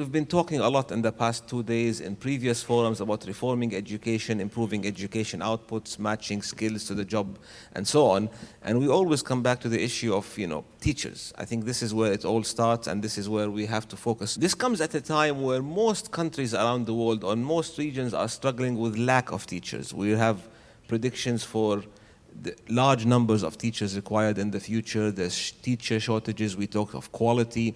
we've been talking a lot in the past 2 days in previous forums about reforming education, improving education outputs, matching skills to the job, and so on. And we always come back to the issue of, teachers. I think this is where it all starts, and this is where we have to focus. This comes at a time where most countries around the world, or most regions, are struggling with lack of teachers. We have predictions for the large numbers of teachers required in the future. There's teacher shortages. We talk of quality.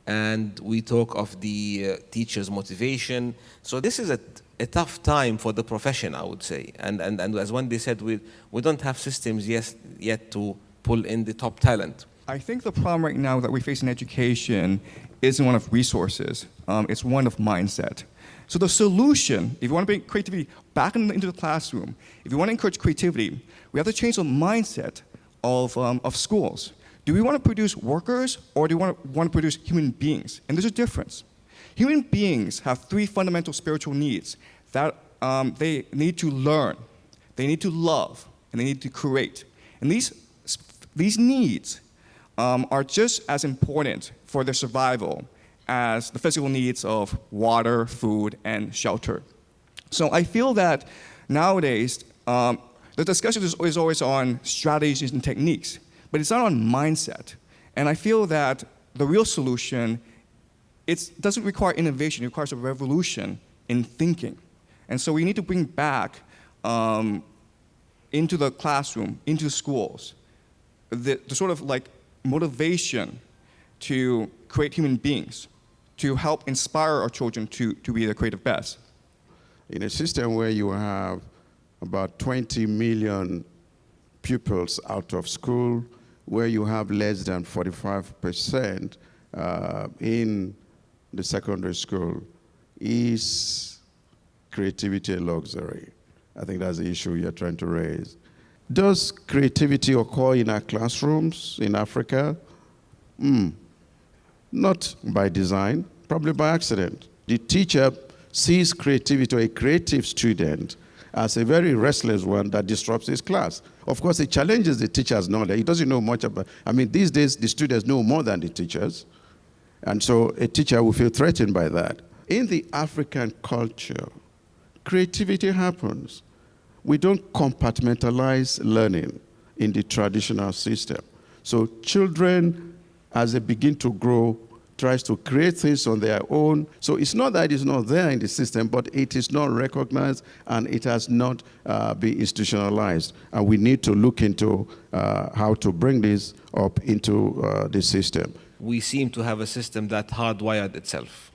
And we talk of the teacher's motivation. So this is a tough time for the profession, I would say. And as Wendy said, we don't have systems yet to pull in the top talent. I think the problem right now that we face in education isn't one of resources. It's one of mindset. So the solution, if you want to bring creativity back into the classroom, if you want to encourage creativity, we have to change the mindset of schools. Do we want to produce workers, or do we want to produce human beings? And there's a difference. Human beings have 3 fundamental spiritual needs that they need to learn, they need to love, and they need to create. And these needs are just as important for their survival as the physical needs of water, food, and shelter. So I feel that nowadays, the discussion is always on strategies and techniques, but it's not on mindset. And I feel that the real solution, it doesn't require innovation, it requires a revolution in thinking. And so we need to bring back into the classroom, into schools, the sort of like motivation to create human beings, to help inspire our children to be their creative best. In a system where you have about 20 million pupils out of school, where you have less than 45% in the secondary school, is creativity a luxury? I think that's the issue you're trying to raise. Does creativity occur in our classrooms in Africa? Not by design, probably by accident. The teacher sees creativity, or a creative student, as a very restless one that disrupts his class. Of course, it challenges the teacher's knowledge. He doesn't know much about, these days, the students know more than the teachers. And so a teacher will feel threatened by that. In the African culture, creativity happens. We don't compartmentalize learning in the traditional system. So children, as they begin to grow, tries to create things on their own. So it's not that it's not there in the system, but it is not recognized and it has not been institutionalized. And we need to look into how to bring this up into the system. We seem to have a system that hardwired itself.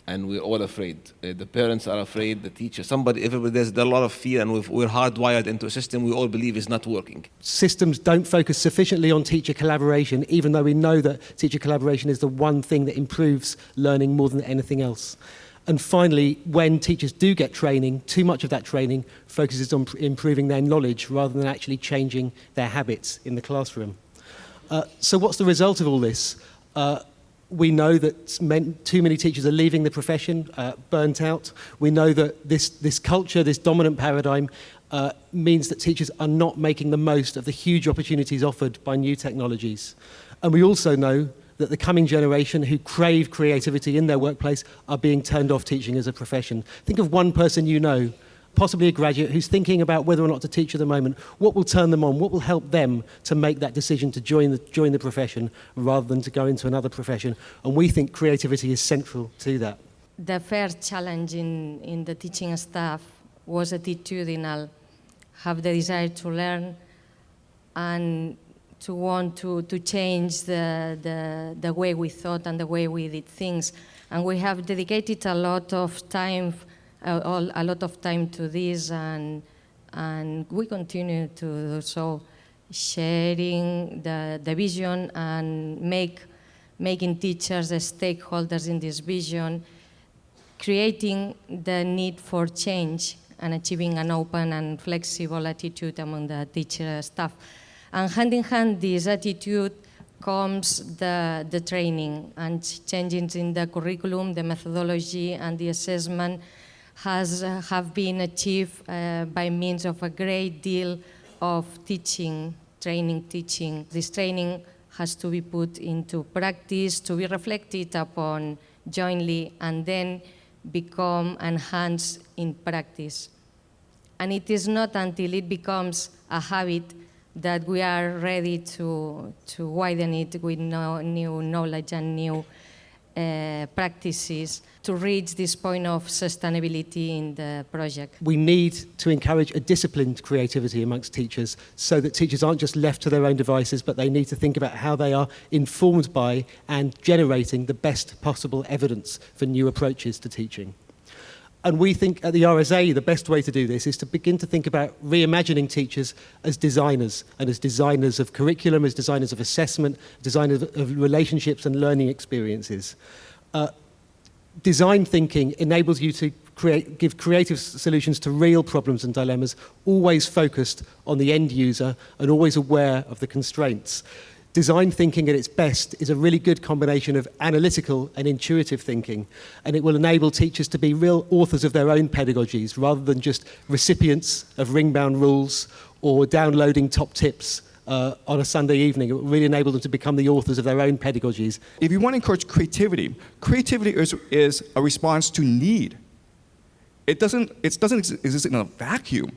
And we're all afraid. The parents are afraid, the teachers, everybody, there's a lot of fear, and we're hardwired into a system we all believe is not working. Systems don't focus sufficiently on teacher collaboration, even though we know that teacher collaboration is the one thing that improves learning more than anything else. And finally, when teachers do get training, too much of that training focuses on improving their knowledge rather than actually changing their habits in the classroom. So what's the result of all this? We know that too many teachers are leaving the profession, burnt out. We know that this culture, this dominant paradigm, means that teachers are not making the most of the huge opportunities offered by new technologies. And we also know that the coming generation who crave creativity in their workplace are being turned off teaching as a profession. Think of one person you know, possibly a graduate, who's thinking about whether or not to teach at the moment. What will turn them on? What will help them to make that decision to join the profession rather than to go into another profession? And we think creativity is central to that. The first challenge in the teaching staff was attitudinal, have the desire to learn and to want to change the way we thought and the way we did things. And we have dedicated a lot of time to this, and we continue to do so, sharing the vision and making teachers the stakeholders in this vision, creating the need for change and achieving an open and flexible attitude among the teacher staff. And hand in hand, this attitude comes the training and changes in the curriculum, the methodology, and the assessment have been achieved by means of a great deal of teaching. This training has to be put into practice, to be reflected upon jointly and then become enhanced in practice. And it is not until it becomes a habit that we are ready to widen it with new knowledge and new practices to reach this point of sustainability in the project. We need to encourage a disciplined creativity amongst teachers so that teachers aren't just left to their own devices, but they need to think about how they are informed by and generating the best possible evidence for new approaches to teaching. And we think at the RSA the best way to do this is to begin to think about reimagining teachers as designers, and as designers of curriculum, as designers of assessment, designers of relationships and learning experiences. Design thinking enables you to give creative solutions to real problems and dilemmas, always focused on the end user and always aware of the constraints. Design thinking at its best is a really good combination of analytical and intuitive thinking, and it will enable teachers to be real authors of their own pedagogies rather than just recipients of ring-bound rules or downloading top tips on a Sunday evening. It will really enable them to become the authors of their own pedagogies. If you want to encourage creativity, creativity is a response to need. It doesn't exist in a vacuum.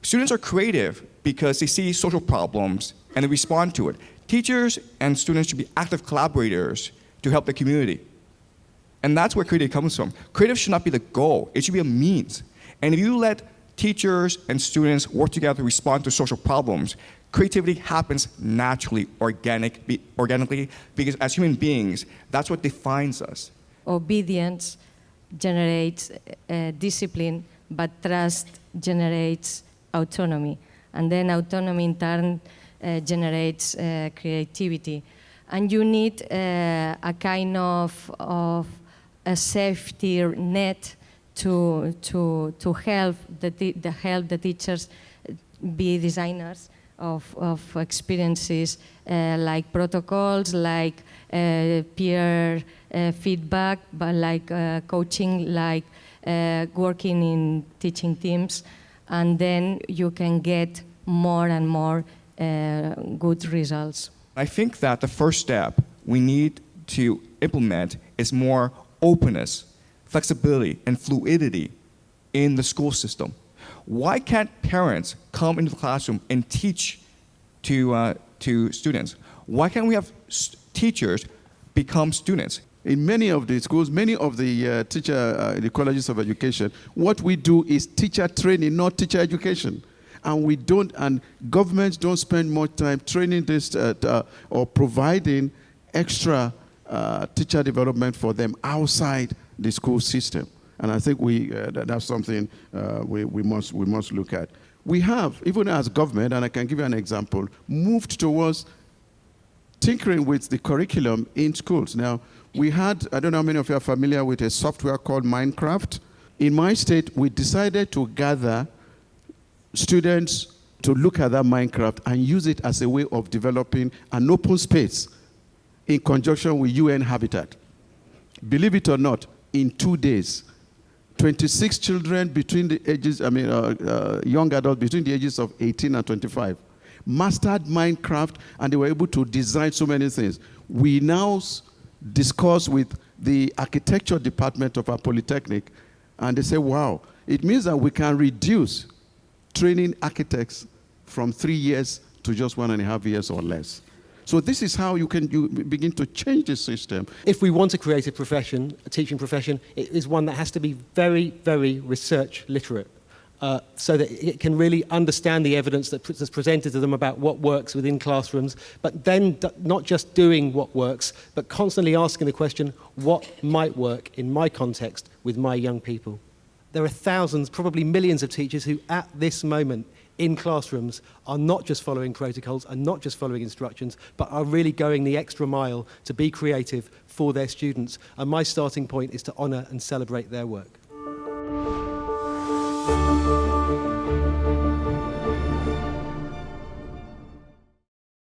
Students are creative because they see social problems and they respond to it. Teachers and students should be active collaborators to help the community. And that's where creativity comes from. Creative should not be the goal, it should be a means. And if you let teachers and students work together to respond to social problems, creativity happens naturally, organically, because as human beings, that's what defines us. Obedience generates discipline, but trust generates autonomy. And then autonomy in turn generates creativity. And you need a kind of a safety net to help the teachers be designers of experiences like protocols, like peer feedback, but like coaching, like working in teaching teams, and then you can get more and more good results. I think that the first step we need to implement is more openness, flexibility, and fluidity in the school system. Why can't parents come into the classroom and teach to students? Why can't we have teachers become students? In many of the schools, many of the the colleges of education, what we do is teacher training, not teacher education. And we don't, and governments don't spend much time training this or providing extra teacher development for them outside the school system. And I think that's something we must look at. We have, even as government, and I can give you an example, moved towards tinkering with the curriculum in schools. Now, we had, I don't know how many of you are familiar with a software called Minecraft. In my state, we decided to gather students to look at that Minecraft and use it as a way of developing an open space in conjunction with UN Habitat. Believe it or not, in 2 days, 26 children between the ages, young adults between the ages of 18 and 25, mastered Minecraft, and they were able to design so many things. We now discuss with the architecture department of our polytechnic, and they say, wow, it means that we can reduce training architects from 3 years to just 1.5 years or less. So this is how you begin to change the system. If we want to create a profession, a teaching profession, it is one that has to be very, very research literate, so that it can really understand the evidence that's presented to them about what works within classrooms, but then not just doing what works, but constantly asking the question, what might work in my context with my young people? There are thousands, probably millions of teachers who at this moment in classrooms are not just following protocols and not just following instructions, but are really going the extra mile to be creative for their students. And my starting point is to honour and celebrate their work.